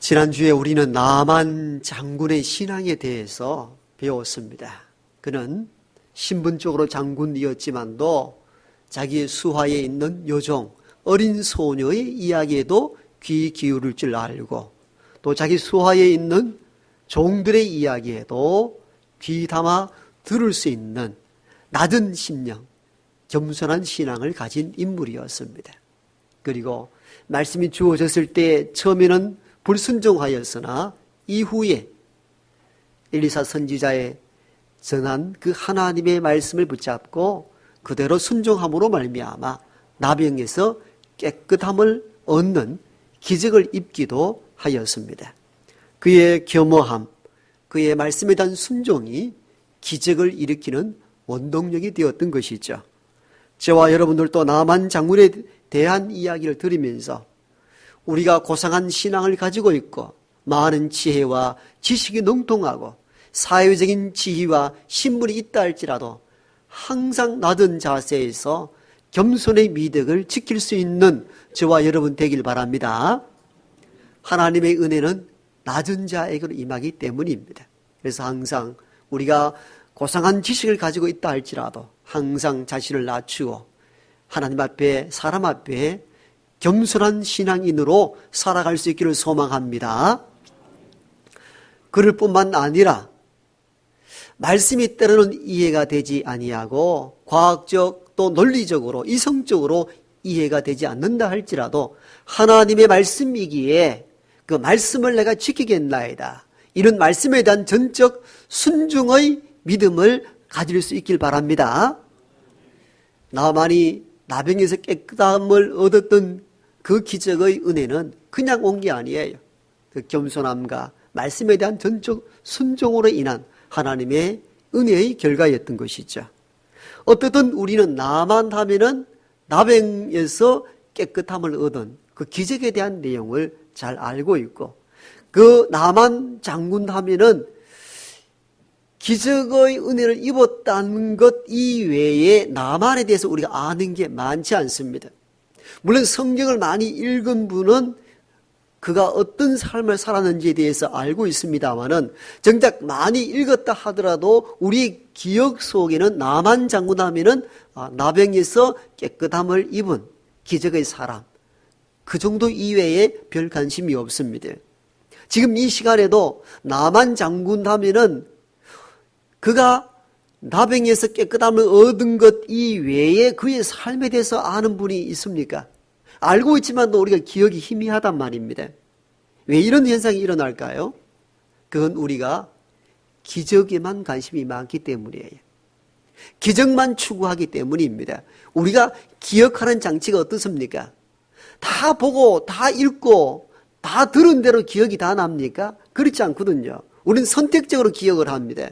지난주에 우리는 나만 장군의 신앙에 대해서 배웠습니다. 그는 신분적으로 장군이었지만도 자기의 수하에 있는 여종, 어린 소녀의 이야기에도 귀 기울일 줄 알고 또 자기 수하에 있는 종들의 이야기에도 귀 담아 들을 수 있는 낮은 심령, 겸손한 신앙을 가진 인물이었습니다. 그리고 말씀이 주어졌을 때 처음에는 불순종하였으나 이후에 엘리사 선지자의 전한 그 하나님의 말씀을 붙잡고 그대로 순종함으로 말미암아 나병에서 깨끗함을 얻는 기적을 입기도 하였습니다. 그의 겸허함, 그의 말씀에 대한 순종이 기적을 일으키는 원동력이 되었던 것이죠. 저와 여러분들도 나만 장군에 대한 이야기를 들으면서 우리가 고상한 신앙을 가지고 있고 많은 지혜와 지식이 능통하고 사회적인 지위와 신분이 있다 할지라도 항상 낮은 자세에서 겸손의 미덕을 지킬 수 있는 저와 여러분 되길 바랍니다. 하나님의 은혜는 낮은 자에게로 임하기 때문입니다. 그래서 항상 우리가 고상한 지식을 가지고 있다 할지라도 항상 자신을 낮추고 하나님 앞에 사람 앞에 겸손한 신앙인으로 살아갈 수 있기를 소망합니다. 그럴 뿐만 아니라 말씀이 때로는 이해가 되지 아니하고 과학적 또 논리적으로 이성적으로 이해가 되지 않는다 할지라도 하나님의 말씀이기에 그 말씀을 내가 지키겠나이다. 이런 말씀에 대한 전적 순종의 믿음을 가질 수 있길 바랍니다. 나만이 나병에서 깨끗함을 얻었던 그 기적의 은혜는 그냥 온 게 아니에요. 그 겸손함과 말씀에 대한 전적 순종으로 인한 하나님의 은혜의 결과였던 것이죠. 어떻든 우리는 나만 하면은 나병에서 깨끗함을 얻은 그 기적에 대한 내용을 잘 알고 있고 그 나만 장군 하면은 기적의 은혜를 입었다는 것 이외에 나만에 대해서 우리가 아는 게 많지 않습니다. 물론 성경을 많이 읽은 분은 그가 어떤 삶을 살았는지에 대해서 알고 있습니다만은 정작 많이 읽었다 하더라도 우리 기억 속에는 나만 장군 하면은 나병에서 깨끗함을 입은 기적의 사람 그 정도 이외에 별 관심이 없습니다. 지금 이 시간에도 나만 장군 하면은 그가 나병에서 깨끗함을 얻은 것 이외에 그의 삶에 대해서 아는 분이 있습니까? 알고 있지만도 우리가 기억이 희미하단 말입니다. 왜 이런 현상이 일어날까요? 그건 우리가 기적에만 관심이 많기 때문이에요. 기적만 추구하기 때문입니다. 우리가 기억하는 장치가 어떻습니까? 다 보고 다 읽고 다 들은 대로 기억이 다 납니까? 그렇지 않거든요. 우리는 선택적으로 기억을 합니다.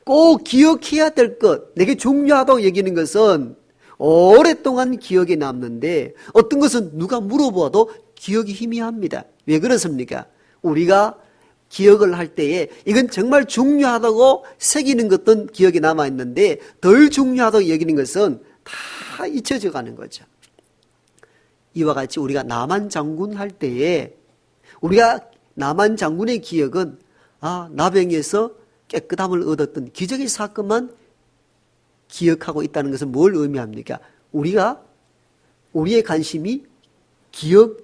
꼭 기억해야 될 것, 내게 중요하다고 여기는 것은 오랫동안 기억에 남는데 어떤 것은 누가 물어봐도 기억이 희미합니다. 왜 그렇습니까? 우리가 기억을 할 때에 이건 정말 중요하다고 새기는 것은 기억에 남아있는데 덜 중요하다고 여기는 것은 다 잊혀져 가는 거죠. 이와 같이 우리가 남한 장군 할 때에 우리가 남한 장군의 기억은 나병에서 깨끗함을 얻었던 기적의 사건만 기억하고 있다는 것은 뭘 의미합니까? 우리의 관심이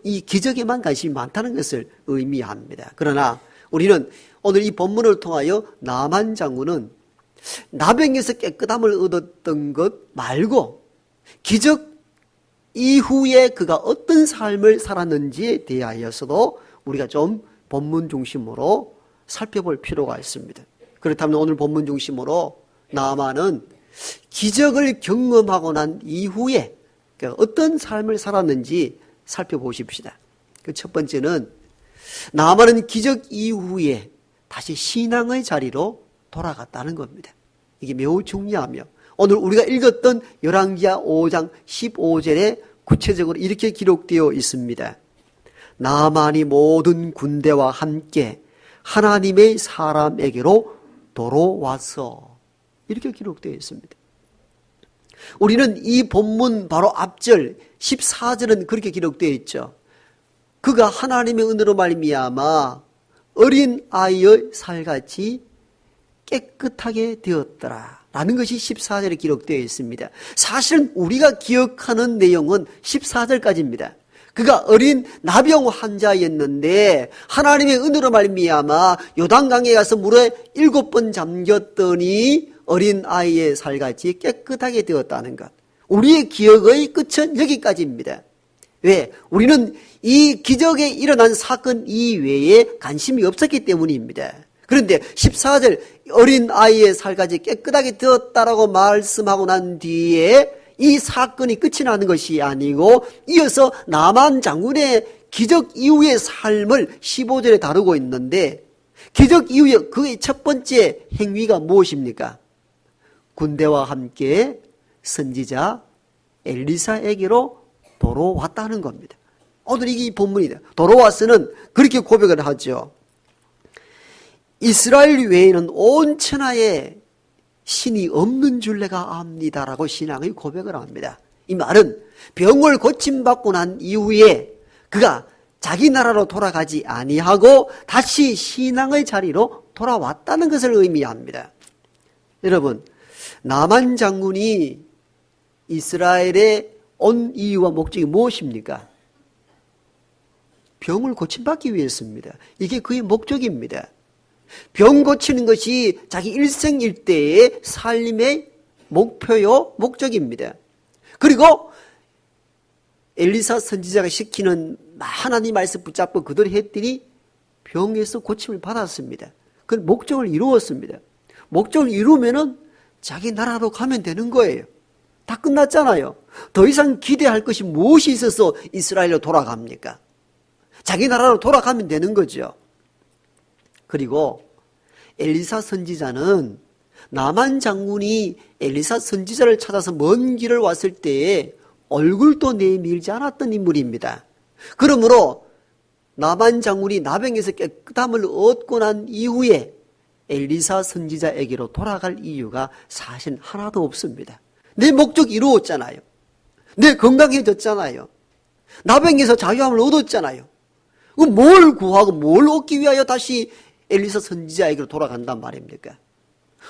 이 기적에만 관심이 많다는 것을 의미합니다. 그러나 우리는 오늘 이 본문을 통하여 나만 장군은 나병에서 깨끗함을 얻었던 것 말고 기적 이후에 그가 어떤 삶을 살았는지에 대하여서도 우리가 좀 본문 중심으로 살펴볼 필요가 있습니다. 그렇다면 오늘 본문 중심으로 나만은 기적을 경험하고 난 이후에 어떤 삶을 살았는지 살펴보십시다. 그 첫 번째는 나만은 기적 이후에 다시 신앙의 자리로 돌아갔다는 겁니다. 이게 매우 중요하며 오늘 우리가 읽었던 열왕기하 5장 15절에 구체적으로 이렇게 기록되어 있습니다. 나만이 모든 군대와 함께 하나님의 사람에게로 돌아와서 이렇게 기록되어 있습니다. 우리는 이 본문 바로 앞절 14절은 그렇게 기록되어 있죠. 그가 하나님의 은혜로 말미암아 어린 아이의 살같이 깨끗하게 되었더라 라는 것이 14절에 기록되어 있습니다. 사실은 우리가 기억하는 내용은 14절까지입니다. 그가 어린 나병 환자였는데 하나님의 은혜로 말미암아 요단강에 가서 물에 7번 잠겼더니 어린 아이의 살같이 깨끗하게 되었다는 것. 우리의 기억의 끝은 여기까지입니다. 왜? 우리는 이 기적에 일어난 사건 이외에 관심이 없었기 때문입니다. 그런데 14절 어린 아이의 살같이 깨끗하게 되었다라고 말씀하고 난 뒤에 이 사건이 끝이 나는 것이 아니고 이어서 나만 장군의 기적 이후의 삶을 15절에 다루고 있는데 기적 이후에 그의 첫 번째 행위가 무엇입니까? 군대와 함께 선지자 엘리사에게로 돌아왔다는 겁니다. 오늘 이게 본문이다. 돌아와서는 그렇게 고백을 하죠. 이스라엘 외에는 온 천하에 신이 없는 줄 내가 압니다라고 신앙의 고백을 합니다. 이 말은 병을 고침받고 난 이후에 그가 자기 나라로 돌아가지 아니하고 다시 신앙의 자리로 돌아왔다는 것을 의미합니다. 여러분, 나만 장군이 이스라엘에 온 이유와 목적이 무엇입니까? 병을 고침받기 위해서입니다. 이게 그의 목적입니다. 병 고치는 것이 자기 일생일대의 삶의 목표요, 목적입니다. 그리고 엘리사 선지자가 시키는 하나님 말씀 붙잡고 그대로 했더니 병에서 고침을 받았습니다. 그 목적을 이루었습니다. 목적을 이루면은 자기 나라로 가면 되는 거예요. 다 끝났잖아요. 더 이상 기대할 것이 무엇이 있어서 이스라엘로 돌아갑니까? 자기 나라로 돌아가면 되는 거죠. 그리고 엘리사 선지자는 나만 장군이 엘리사 선지자를 찾아서 먼 길을 왔을 때에 얼굴도 내밀지 않았던 인물입니다. 그러므로 나만 장군이 나병에서 깨끗함을 얻고 난 이후에 엘리사 선지자에게로 돌아갈 이유가 사실 하나도 없습니다. 내 목적 이루었잖아요. 내 건강해졌잖아요. 나병에서 자유함을 얻었잖아요. 뭘 구하고 뭘 얻기 위하여 다시 엘리사 선지자에게로 돌아간단 말입니까?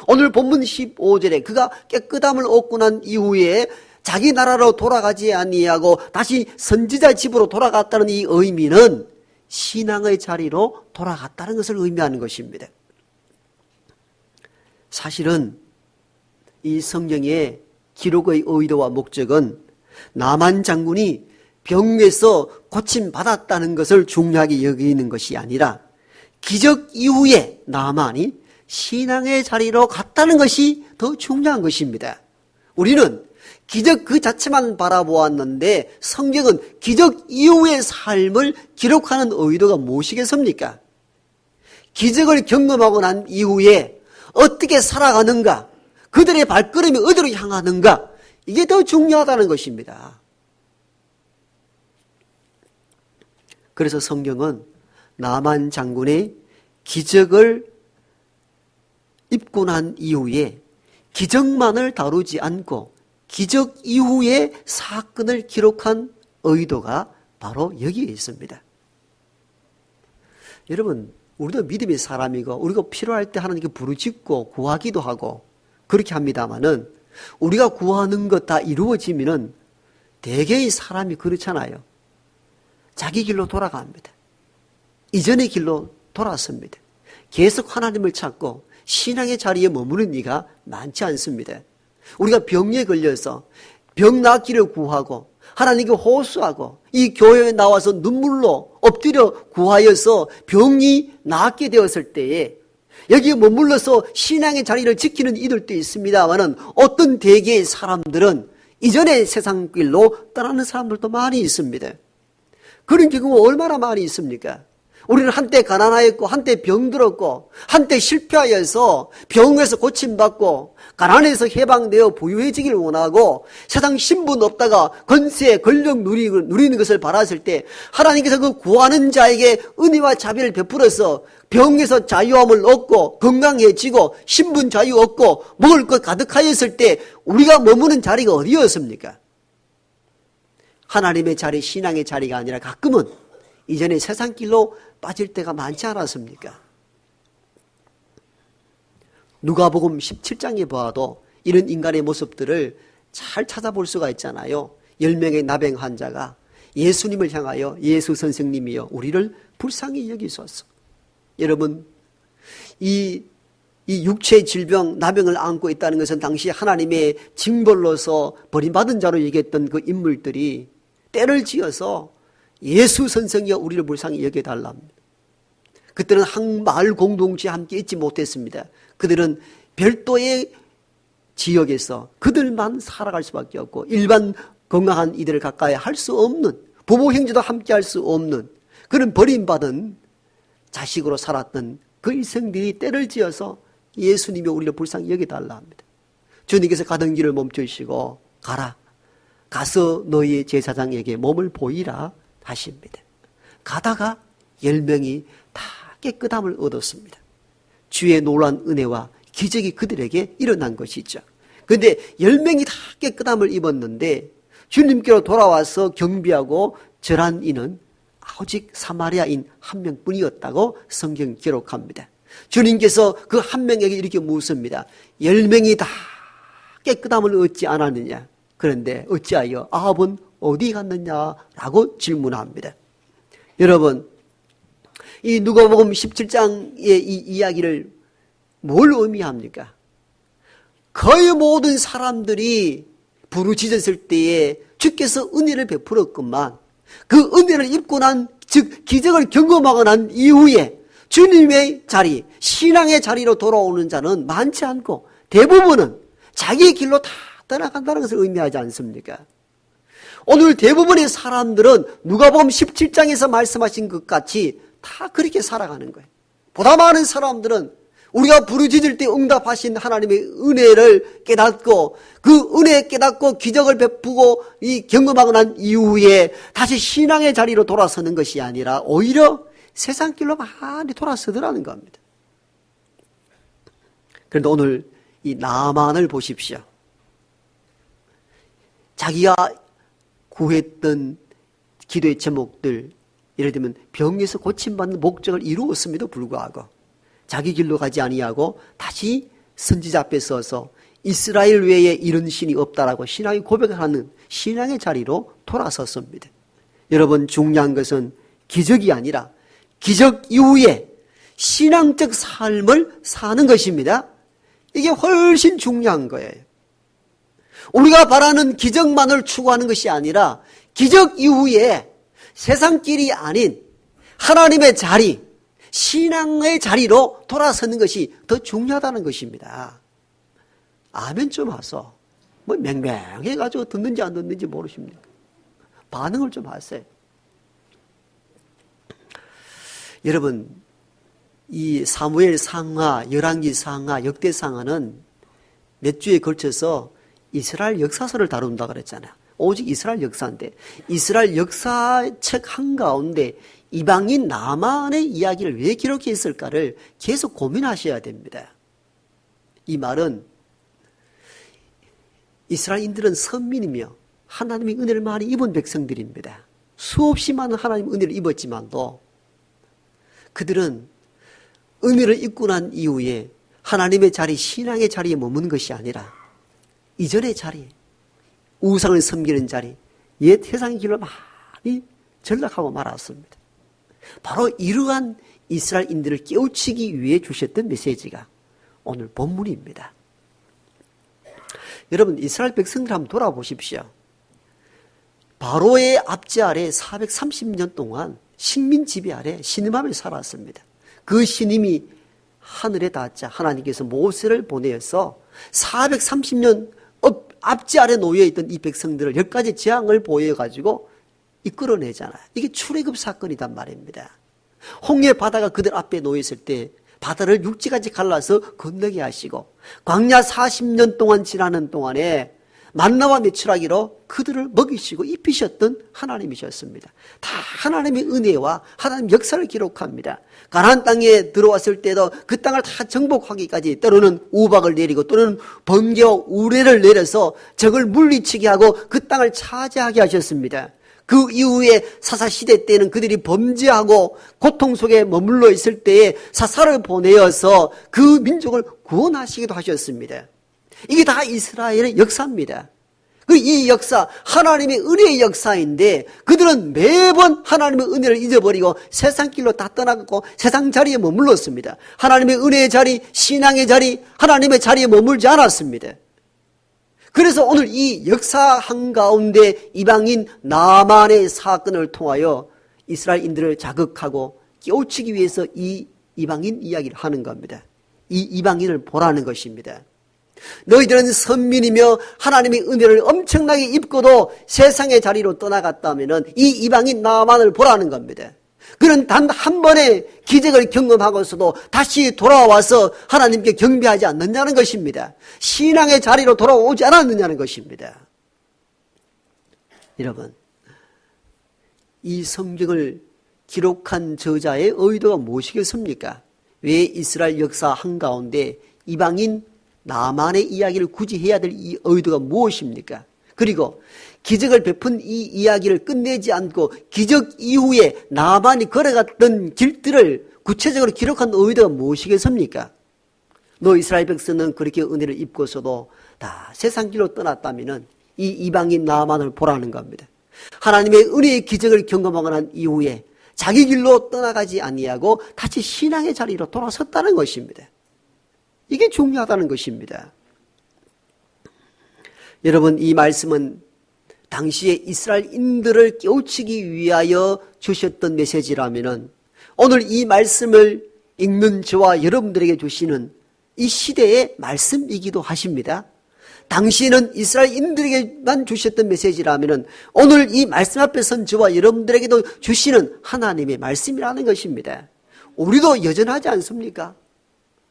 오늘 본문 15절에 그가 깨끗함을 얻고 난 이후에 자기 나라로 돌아가지 아니하고 다시 선지자 집으로 돌아갔다는 이 의미는 신앙의 자리로 돌아갔다는 것을 의미하는 것입니다. 사실은 이 성경의 기록의 의도와 목적은 나만 장군이 병에서 고침받았다는 것을 중요하게 여기는 것이 아니라 기적 이후에 나만이 신앙의 자리로 갔다는 것이 더 중요한 것입니다. 우리는 기적 그 자체만 바라보았는데 성경은 기적 이후의 삶을 기록하는 의도가 무엇이겠습니까? 기적을 경험하고 난 이후에 어떻게 살아가는가, 그들의 발걸음이 어디로 향하는가, 이게 더 중요하다는 것입니다. 그래서 성경은 나만 장군의 기적을 입고 난 이후에 기적만을 다루지 않고 기적 이후의 사건을 기록한 의도가 바로 여기에 있습니다. 여러분, 우리도 믿음의 사람이고 우리가 필요할 때 하나님께 부르짖고 구하기도 하고 그렇게 합니다마는 우리가 구하는 것 다 이루어지면은 대개의 사람이 그렇잖아요. 자기 길로 돌아갑니다. 이전의 길로 돌아섭니다. 계속 하나님을 찾고 신앙의 자리에 머무는 이가 많지 않습니다. 우리가 병에 걸려서 병 낫기를 구하고 하나님께 호소하고 이 교회에 나와서 눈물로 엎드려 구하여서 병이 낫게 되었을 때에 여기에 머물러서 신앙의 자리를 지키는 이들도 있습니다만은 어떤 대개의 사람들은 이전의 세상 길로 떠나는 사람들도 많이 있습니다. 그런 경우가 얼마나 많이 있습니까? 우리는 한때 가난하였고 한때 병들었고 한때 실패하여서 병에서 고침받고 가난에서 해방되어 부유해지기를 원하고 세상 신분 없다가 권세 권력 누리는 것을 바랐을 때 하나님께서 그 구하는 자에게 은혜와 자비를 베풀어서 병에서 자유함을 얻고 건강해지고 신분 자유 얻고 먹을 것 가득하였을 때 우리가 머무는 자리가 어디였습니까? 하나님의 자리, 신앙의 자리가 아니라 가끔은 이전에 세상 길로 빠질 때가 많지 않았습니까? 누가복음 17장에 보아도 이런 인간의 모습들을 잘 찾아볼 수가 있잖아요. 10명의 나병 환자가 예수님을 향하여 예수 선생님이여 우리를 불쌍히 여기소서. 여러분, 이 육체의 질병, 나병을 안고 있다는 것은 당시 하나님의 징벌로서 버림받은 자로 얘기했던 그 인물들이 때를 지어서 예수 선생이여 우리를 불쌍히 여겨달라 합니다. 그때는 한 마을 공동체에 함께 있지 못했습니다. 그들은 별도의 지역에서 그들만 살아갈 수밖에 없고 일반 건강한 이들을 가까이 할 수 없는, 부모 형제도 함께 할 수 없는 그런 버림받은 자식으로 살았던 그 일생들이 때를 지어서 예수님이 우리를 불쌍히 여겨달라 합니다. 주님께서 가던 길을 멈추시고 가라, 가서 너희 제사장에게 몸을 보이라 하십니다. 가다가 10명이 다 깨끗함을 얻었습니다. 주의 놀라운 은혜와 기적이 그들에게 일어난 것이죠. 그런데 10명이 다 깨끗함을 입었는데 주님께로 돌아와서 경비하고 절한 이는 오직 사마리아인 한 명뿐이었다고 성경 기록합니다. 주님께서 그 한 명에게 이렇게 묻습니다. 10명이 다 깨끗함을 얻지 않았느냐? 그런데 어찌하여 9은 어디 갔느냐라고 질문합니다. 여러분, 이 누가복음 17장의 이 이야기를 뭘 의미합니까? 거의 모든 사람들이 부르짖었을 때에 주께서 은혜를 베풀었건만 그 은혜를 입고 난, 즉 기적을 경험하고 난 이후에 주님의 자리, 신앙의 자리로 돌아오는 자는 많지 않고 대부분은 자기의 길로 다 떠나간다는 것을 의미하지 않습니까? 오늘 대부분의 사람들은 누가복음 17장에서 말씀하신 것 같이 다 그렇게 살아가는 거예요. 보다 많은 사람들은 우리가 부르짖을 때 응답하신 하나님의 은혜를 깨닫고 그 은혜 깨닫고 기적을 베푸고 이 경험하고 난 이후에 다시 신앙의 자리로 돌아서는 것이 아니라 오히려 세상 길로 많이 돌아서더라는 겁니다. 그런데 오늘 이 나만을 보십시오. 자기가 구했던 기도의 제목들, 예를 들면 병에서 고침받는 목적을 이루었음에도 불구하고 자기 길로 가지 아니하고 다시 선지자 앞에 서서 이스라엘 외에 이런 신이 없다라고 신앙의 고백을 하는 신앙의 자리로 돌아섰습니다. 여러분, 중요한 것은 기적이 아니라 기적 이후에 신앙적 삶을 사는 것입니다. 이게 훨씬 중요한 거예요. 우리가 바라는 기적만을 추구하는 것이 아니라 기적 이후에 세상 길이 아닌 하나님의 자리, 신앙의 자리로 돌아서는 것이 더 중요하다는 것입니다. 아멘 좀 하소. 뭐 맹맹해가지고 듣는지 안 듣는지 모르십니까? 반응을 좀 하세요. 여러분, 이 사무엘 상하, 열왕기 상하, 역대 상하는 몇 주에 걸쳐서 이스라엘 역사서를 다룬다 그랬잖아요. 오직 이스라엘 역사인데 이스라엘 역사책 한가운데 이방인 나만의 이야기를 왜 기록했을까를 계속 고민하셔야 됩니다. 이 말은 이스라엘인들은 선민이며 하나님의 은혜를 많이 입은 백성들입니다. 수없이 많은 하나님의 은혜를 입었지만도 그들은 은혜를 입고 난 이후에 하나님의 자리, 신앙의 자리에 머무는 것이 아니라 이전의 자리, 우상을 섬기는 자리, 옛 세상의 길로 많이 전락하고 말았습니다. 바로 이러한 이스라엘인들을 깨우치기 위해 주셨던 메시지가 오늘 본문입니다. 여러분, 이스라엘 백성들 한번 돌아보십시오. 바로의 압제 아래 430년 동안 식민 지배 아래 신음하며 살았습니다. 그 신임이 하늘에 닿자 하나님께서 모세를 보내어서 430년 압제 아래 놓여있던 이 백성들을 10가지 재앙을 보여가지고 이끌어내잖아요. 이게 출애굽 사건이란 말입니다. 홍해 바다가 그들 앞에 놓여있을 때 바다를 6지같이 갈라서 건너게 하시고 광야 40년 동안 지나는 동안에 만나와 메추라기로 그들을 먹이시고 입히셨던 하나님이셨습니다. 다 하나님의 은혜와 하나님 역사를 기록합니다. 가나안 땅에 들어왔을 때도 그 땅을 다 정복하기까지 때로는 우박을 내리고 또는 번개와 우레를 내려서 적을 물리치게 하고 그 땅을 차지하게 하셨습니다. 그 이후에 사사시대 때는 그들이 범죄하고 고통 속에 머물러 있을 때에 사사를 보내어서 그 민족을 구원하시기도 하셨습니다. 이게 다 이스라엘의 역사입니다. 이 역사, 하나님의 은혜의 역사인데 그들은 매번 하나님의 은혜를 잊어버리고 세상 길로 다 떠나고 세상 자리에 머물렀습니다. 하나님의 은혜의 자리, 신앙의 자리, 하나님의 자리에 머물지 않았습니다. 그래서 오늘 이 역사 한가운데 이방인 나만의 사건을 통하여 이스라엘인들을 자극하고 깨우치기 위해서 이 이방인 이야기를 하는 겁니다. 이 이방인을 보라는 것입니다. 너희들은 선민이며 하나님의 은혜를 엄청나게 입고도 세상의 자리로 떠나갔다면 이 이방인 나만을 보라는 겁니다. 그는 단 한 번의 기적을 경험하고서도 다시 돌아와서 하나님께 경배하지 않느냐는 것입니다. 신앙의 자리로 돌아오지 않았느냐는 것입니다. 여러분, 이 성경을 기록한 저자의 의도가 무엇이겠습니까? 왜 이스라엘 역사 한가운데 이방인 나만의 이야기를 굳이 해야 될 이 의도가 무엇입니까? 그리고 기적을 베푼 이 이야기를 끝내지 않고 기적 이후에 나만이 걸어갔던 길들을 구체적으로 기록한 의도가 무엇이겠습니까? 너 이스라엘 백성은 그렇게 은혜를 입고서도 다 세상 길로 떠났다면 이 이방인 나만을 보라는 겁니다. 하나님의 은혜의 기적을 경험하고 난 이후에 자기 길로 떠나가지 아니하고 다시 신앙의 자리로 돌아섰다는 것입니다. 이게 중요하다는 것입니다. 여러분, 이 말씀은 당시에 이스라엘인들을 깨우치기 위하여 주셨던 메시지라면 오늘 이 말씀을 읽는 저와 여러분들에게 주시는 이 시대의 말씀이기도 하십니다. 당시에는 이스라엘인들에게만 주셨던 메시지라면 오늘 이 말씀 앞에 선 저와 여러분들에게도 주시는 하나님의 말씀이라는 것입니다. 우리도 여전하지 않습니까?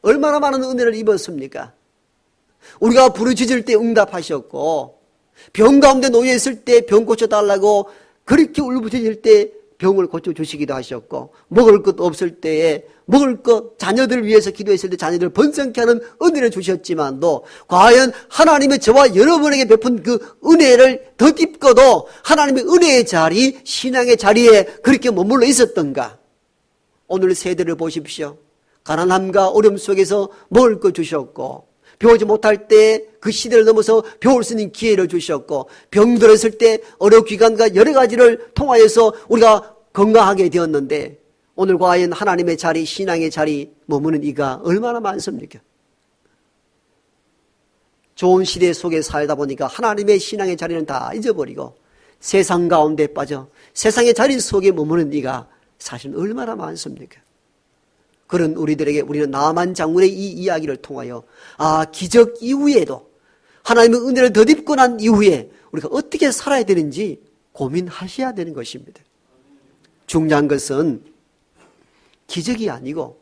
얼마나 많은 은혜를 입었습니까? 우리가 부르짖을 때 응답하셨고 병 가운데 놓여 있을 때 병 고쳐달라고 그렇게 울부짖을 때 병을 고쳐주시기도 하셨고 먹을 것 없을 때에 먹을 것 자녀들을 위해서 기도했을 때 자녀들을 번성케 하는 은혜를 주셨지만도 과연 하나님의 저와 여러분에게 베푼 그 은혜를 덧입고도 하나님의 은혜의 자리, 신앙의 자리에 그렇게 머물러 있었던가? 오늘 세대를 보십시오. 가난함과 어려움 속에서 먹을 것 주셨고 배우지 못할 때 그 시대를 넘어서 배울 수 있는 기회를 주셨고 병들었을 때 의료기관과 여러 가지를 통하여서 우리가 건강하게 되었는데 오늘 과연 하나님의 자리, 신앙의 자리 머무는 이가 얼마나 많습니까? 좋은 시대 속에 살다 보니까 하나님의 신앙의 자리는 다 잊어버리고 세상 가운데 빠져 세상의 자리 속에 머무는 이가 사실 얼마나 많습니까? 그런 우리들에게 우리는 나만 장군의 이 이야기를 통하여 기적 이후에도 하나님의 은혜를 덧입고 난 이후에 우리가 어떻게 살아야 되는지 고민하셔야 되는 것입니다. 중요한 것은 기적이 아니고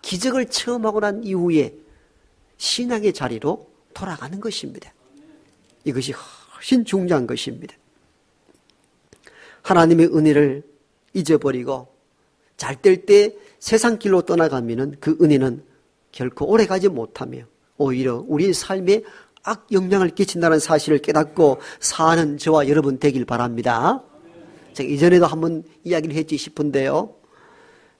기적을 체험하고 난 이후에 신앙의 자리로 돌아가는 것입니다. 이것이 훨씬 중요한 것입니다. 하나님의 은혜를 잊어버리고 잘 될 때 세상 길로 떠나가면 그 은혜는 결코 오래가지 못하며 오히려 우리의 삶에 악영향을 끼친다는 사실을 깨닫고 사는 저와 여러분 되길 바랍니다. 제가 이전에도 한번 이야기를 했지 싶은데요.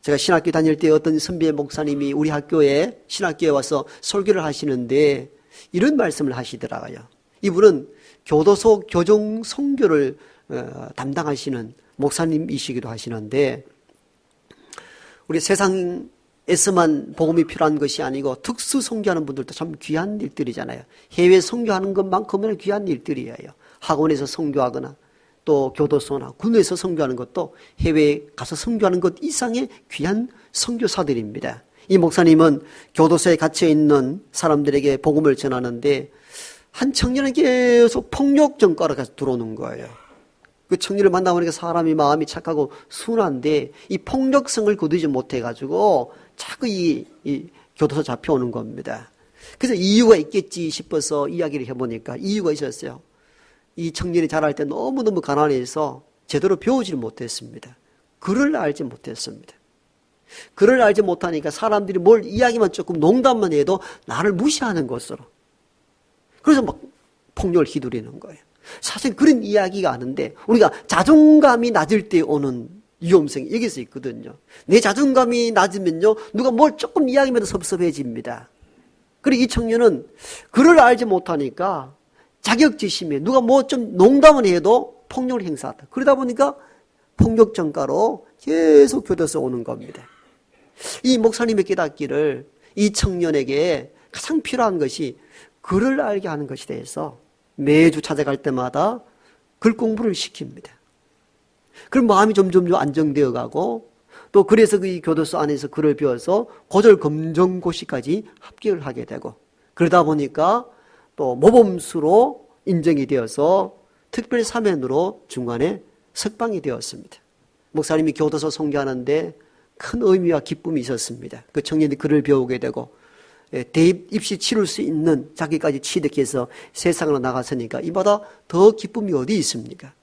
제가 신학교 다닐 때 어떤 선배 목사님이 우리 학교에 신학교에 와서 설교를 하시는데 이런 말씀을 하시더라고요. 이분은 교도소 교정 선교를 담당하시는 목사님이시기도 하시는데 우리 세상에서만 복음이 필요한 것이 아니고 특수 선교하는 분들도 참 귀한 일들이잖아요. 해외 선교하는 것만큼은 귀한 일들이에요. 학원에서 선교하거나 또 교도소나 군에서 선교하는 것도 해외에 가서 선교하는 것 이상의 귀한 선교사들입니다. 이 목사님은 교도소에 갇혀 있는 사람들에게 복음을 전하는데 한 청년은 계속 폭력 전과로 가서 들어오는 거예요. 그 청년을 만나보니까 사람이 마음이 착하고 순한데 이 폭력성을 거두지 못해가지고 자꾸 이 교도소 잡혀오는 겁니다. 그래서 이유가 있겠지 싶어서 이야기를 해보니까 이유가 있었어요. 이 청년이 자랄 때 너무너무 가난해서 제대로 배우지를 못했습니다. 글을 알지 못했습니다. 글을 알지 못하니까 사람들이 뭘 이야기만 조금 농담만 해도 나를 무시하는 것으로. 그래서 막 폭력을 휘두르는 거예요. 사실 그런 이야기가 아닌데 우리가 자존감이 낮을 때 오는 위험성이 여기서 있거든요. 내 자존감이 낮으면요 누가 뭘 조금 이야기하면 섭섭해집니다. 그리고 이 청년은 그를 알지 못하니까 자격지심에 누가 뭐 좀 농담을 해도 폭력을 행사한다. 그러다 보니까 폭력 전가로 계속 교도소 오는 겁니다. 이 목사님의 깨닫기를 이 청년에게 가장 필요한 것이 글을 알게 하는 것이 돼서 매주 찾아갈 때마다 글 공부를 시킵니다. 그럼 마음이 점점 안정되어 가고 또 그래서 그 교도소 안에서 글을 배워서 고졸 검정고시까지 합격을 하게 되고 그러다 보니까 또 모범수로 인정이 되어서 특별 사면으로 중간에 석방이 되었습니다. 목사님이 교도소 송교하는데 큰 의미와 기쁨이 있었습니다. 그 청년이 글을 배우게 되고 대입 입시 치를 수 있는 자기까지 취득해서 세상으로 나갔으니까 이보다 더 기쁨이 어디 있습니까?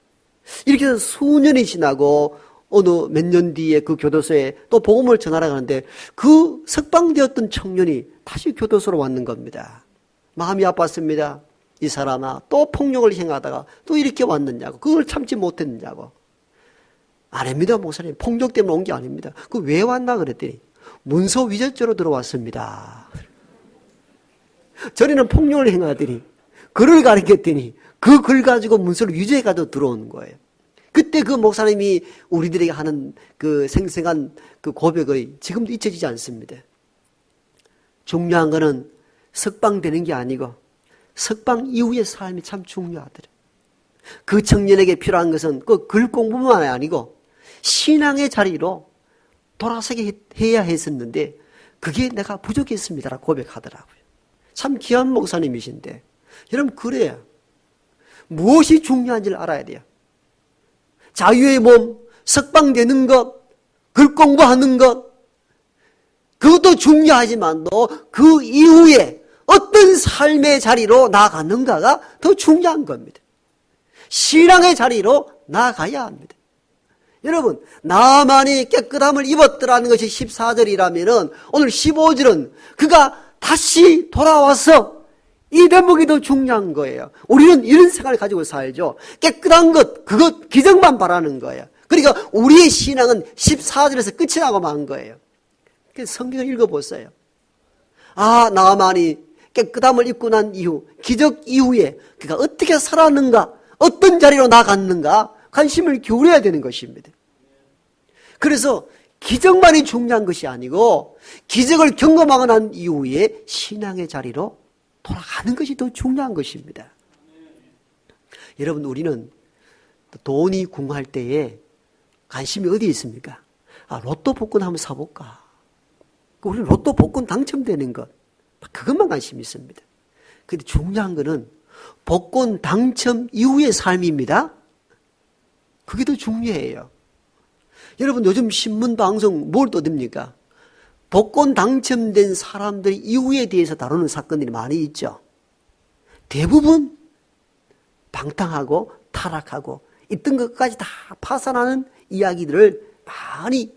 이렇게 해서 수년이 지나고 어느 몇 년 뒤에 그 교도소에 또 복음을 전하러 가는데 그 석방되었던 청년이 다시 교도소로 왔는 겁니다. 마음이 아팠습니다. 이 사람아 또 폭력을 행하다가 또 이렇게 왔느냐고 그걸 참지 못했느냐고. 아닙니다 목사님 폭력 때문에 온 게 아닙니다. 그 왜 왔나 그랬더니 문서 위조죄로 들어왔습니다. 전에는 폭력을 행하더니 글을 가르쳤더니 그 글 가지고 문서를 위조해가지고 들어오는 거예요. 그때 그 목사님이 우리들에게 하는 그 생생한 그 고백의 지금도 잊혀지지 않습니다. 중요한 거는 석방되는 게 아니고 석방 이후의 삶이 참 중요하더라. 그 청년에게 필요한 것은 그 글 공부만 아니고 신앙의 자리로 돌아서게 해야 했었는데 그게 내가 부족했습니다라고 고백하더라고요. 참 귀한 목사님이신데 여러분 그래요. 무엇이 중요한지를 알아야 돼요. 자유의 몸, 석방되는 것, 글 공부하는 것 그것도 중요하지만도 그 이후에 어떤 삶의 자리로 나아가는가가 더 중요한 겁니다. 신앙의 자리로 나아가야 합니다. 여러분 나만이 깨끗함을 입었더라는 것이 14절이라면 오늘 15절은 그가 다시 돌아와서 이 대목이 더 중요한 거예요. 우리는 이런 생각을 가지고 살죠. 깨끗한 것, 그것 기적만 바라는 거예요. 그러니까 우리의 신앙은 14절에서 끝이 나고 만 거예요. 그래서 성경을 읽어보세요. 아, 나만이 깨끗함을 입고 난 이후, 기적 이후에 그가 어떻게 살았는가, 어떤 자리로 나갔는가 관심을 기울여야 되는 것입니다. 그래서 기적만이 중요한 것이 아니고 기적을 경험하고 난 이후에 신앙의 자리로 돌아가는 것이 더 중요한 것입니다. 여러분 우리는 돈이 궁할 때에 관심이 어디에 있습니까? 아, 로또 복권 한번 사볼까? 우리는 로또 복권 당첨되는 것 그것만 관심이 있습니다. 그런데 중요한 것은 복권 당첨 이후의 삶입니다. 그게 더 중요해요. 여러분 요즘 신문 방송 뭘 떠듭니까? 복권 당첨된 사람들 이후에 대해서 다루는 사건들이 많이 있죠. 대부분 방탕하고 타락하고 있던 것까지 다 파산하는 이야기들을 많이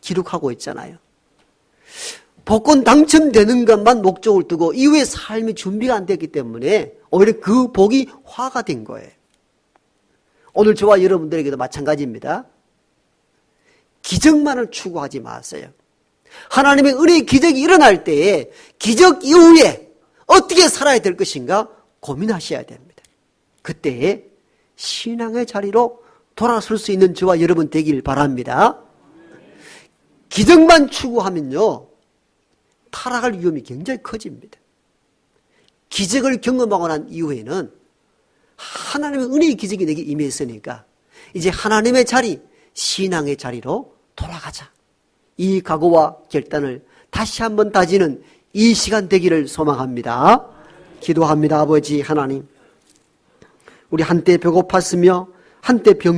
기록하고 있잖아요. 복권 당첨되는 것만 목적을 두고 이후의 삶이 준비가 안 됐기 때문에 오히려 그 복이 화가 된 거예요. 오늘 저와 여러분들에게도 마찬가지입니다. 기적만을 추구하지 마세요. 하나님의 은혜의 기적이 일어날 때에 기적 이후에 어떻게 살아야 될 것인가 고민하셔야 됩니다. 그때에 신앙의 자리로 돌아설 수 있는 저와 여러분 되길 바랍니다. 기적만 추구하면요 타락할 위험이 굉장히 커집니다. 기적을 경험하고 난 이후에는 하나님의 은혜의 기적이 내게 임했으니까 이제 하나님의 자리, 신앙의 자리로 돌아가자. 이 각오와 결단을 다시 한번 다지는 이 시간 되기를 소망합니다. 기도합니다. 아버지 하나님, 우리 한때 배고팠으며 한때 병